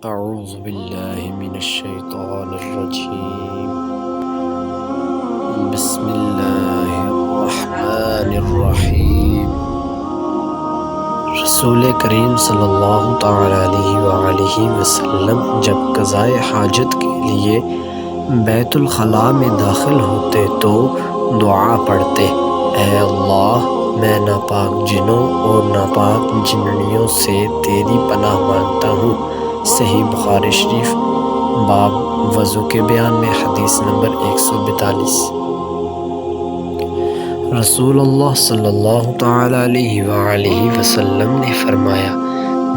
اعوذ باللہ من الشیطان الرجیم بسم اللہ الرحمن الرحیم۔ رسول کریم صلی اللہ تعالی علیہ وآلہ وسلم جب قضائے حاجت کے لیے بیت الخلاء میں داخل ہوتے تو دعا پڑھتے، اے اللہ میں ناپاک جنوں اور ناپاک جننیوں سے تیری پناہ مانگتا ہوں۔ صحیح بخاری شریف باب وضو کے بیان میں حدیث نمبر 142۔ رسول اللہ صلی اللہ تعالی علیہ وآلہ وسلم نے فرمایا،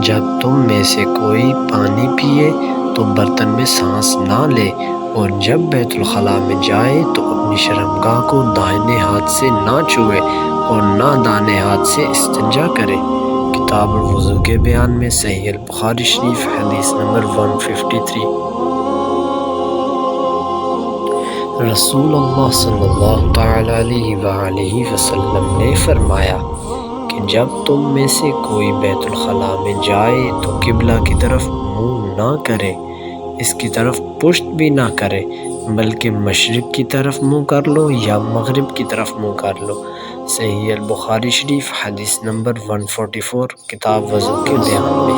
جب تم میں سے کوئی پانی پیے تو برتن میں سانس نہ لے، اور جب بیت الخلاء میں جائے تو اپنی شرمگاہ کو دائیں ہاتھ سے نہ چھوئے اور نہ دائیں ہاتھ سے استنجا کرے۔ کتاب الوضو کے بیان میں صحیح البخاری شریف حدیث نمبر 153۔ رسول اللہ صلی اللہ تعالی علیہ وآلہ وسلم نے فرمایا کہ جب تم میں سے کوئی بیت الخلاء میں جائے تو قبلہ کی طرف منہ نہ کرے، اس کی طرف پشت بھی نہ کرے، بلکہ مشرق کی طرف منہ کر لو یا مغرب کی طرف منہ کر لو۔ صحیح البخاری شریف حدیث نمبر 144، کتاب وضو کے بیان میں۔